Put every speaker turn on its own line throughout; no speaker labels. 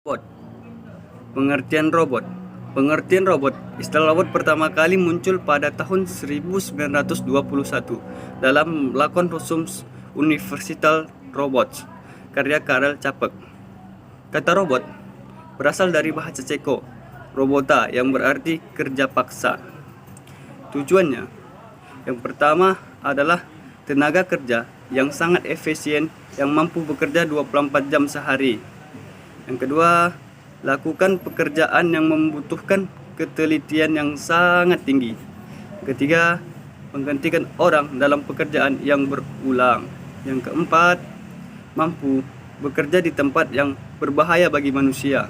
Robot. Pengertian robot. Pengertian robot. Istilah robot pertama kali muncul pada tahun 1921 dalam lakon Resumes Universal Robots karya Karel Čapek. Kata robot berasal dari bahasa Ceko, robota, yang berarti kerja paksa. Tujuannya yang pertama adalah tenaga kerja yang sangat efisien yang mampu bekerja 24 jam sehari. Yang kedua, lakukan pekerjaan yang membutuhkan ketelitian yang sangat tinggi. Ketiga, menggantikan orang dalam pekerjaan yang berulang. Yang keempat, mampu bekerja di tempat yang berbahaya bagi manusia.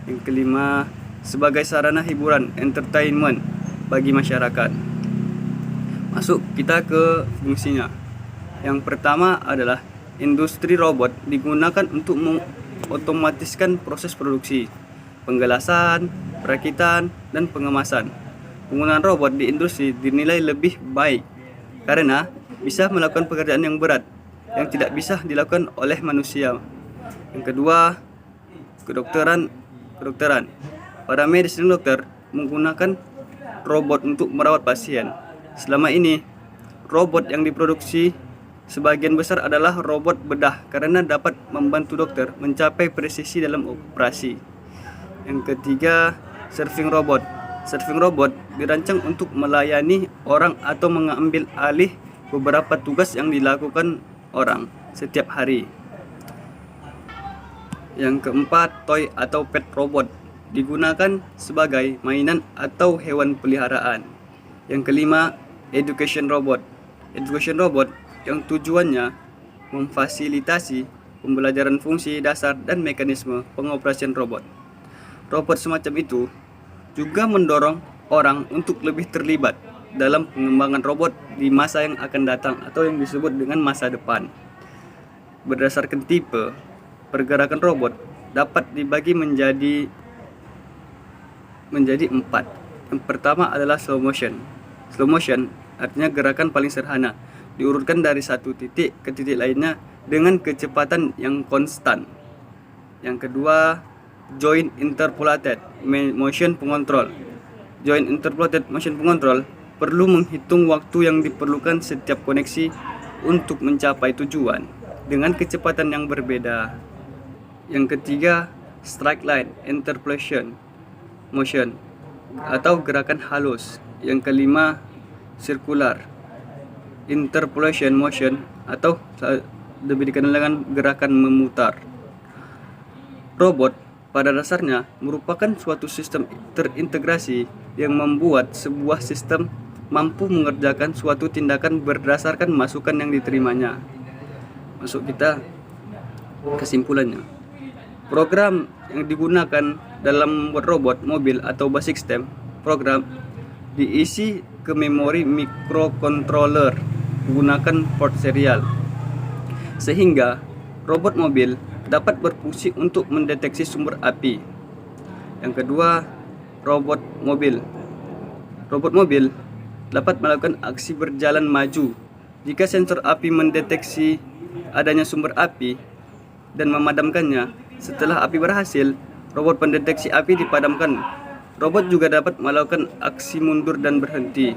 Yang kelima, sebagai sarana hiburan, entertainment bagi masyarakat. Masuk kita ke fungsinya. Yang pertama adalah industri robot digunakan untuk otomatiskan proses produksi, penggelasan, perakitan, dan pengemasan. Penggunaan robot di industri dinilai lebih baik karena bisa melakukan pekerjaan yang berat yang tidak bisa dilakukan oleh manusia. Yang kedua, kedokteran. Para medis dan dokter menggunakan robot untuk merawat pasien. Selama ini, robot yang diproduksi sebagian besar adalah robot bedah karena dapat membantu dokter mencapai presisi dalam operasi. Yang ketiga, serving robot. Serving robot dirancang untuk melayani orang atau mengambil alih beberapa tugas yang dilakukan orang setiap hari. Yang keempat, toy atau pet robot digunakan sebagai mainan atau hewan peliharaan. Yang kelima, education robot. Education robot yang tujuannya memfasilitasi pembelajaran fungsi dasar dan mekanisme pengoperasian robot. Robot semacam itu juga mendorong orang untuk lebih terlibat dalam pengembangan robot di masa yang akan datang atau yang disebut dengan masa depan. Berdasarkan tipe, pergerakan robot dapat dibagi menjadi 4. Yang pertama adalah slow motion. Slow motion artinya gerakan paling sederhana, diurutkan dari satu titik ke titik lainnya dengan kecepatan yang konstan. Yang kedua, joint interpolated motion control. Joint interpolated motion control perlu menghitung waktu yang diperlukan setiap koneksi untuk mencapai tujuan dengan kecepatan yang berbeda. Yang ketiga, straight line interpolation motion atau gerakan halus. Yang kelima, circular interpolation motion atau lebih dikenal dengan gerakan memutar. Robot pada dasarnya merupakan suatu sistem terintegrasi yang membuat sebuah sistem mampu mengerjakan suatu tindakan berdasarkan masukan yang diterimanya. Masuk kita kesimpulannya. Program yang digunakan dalam membuat robot, mobil atau basic system program diisi ke memori microcontroller menggunakan port serial, sehingga robot mobil dapat berfungsi untuk mendeteksi sumber api. Yang kedua, robot mobil. Robot mobil dapat melakukan aksi berjalan maju jika sensor api mendeteksi adanya sumber api dan memadamkannya. Setelah api berhasil, robot pendeteksi api dipadamkan. Robot juga dapat melakukan aksi mundur dan berhenti.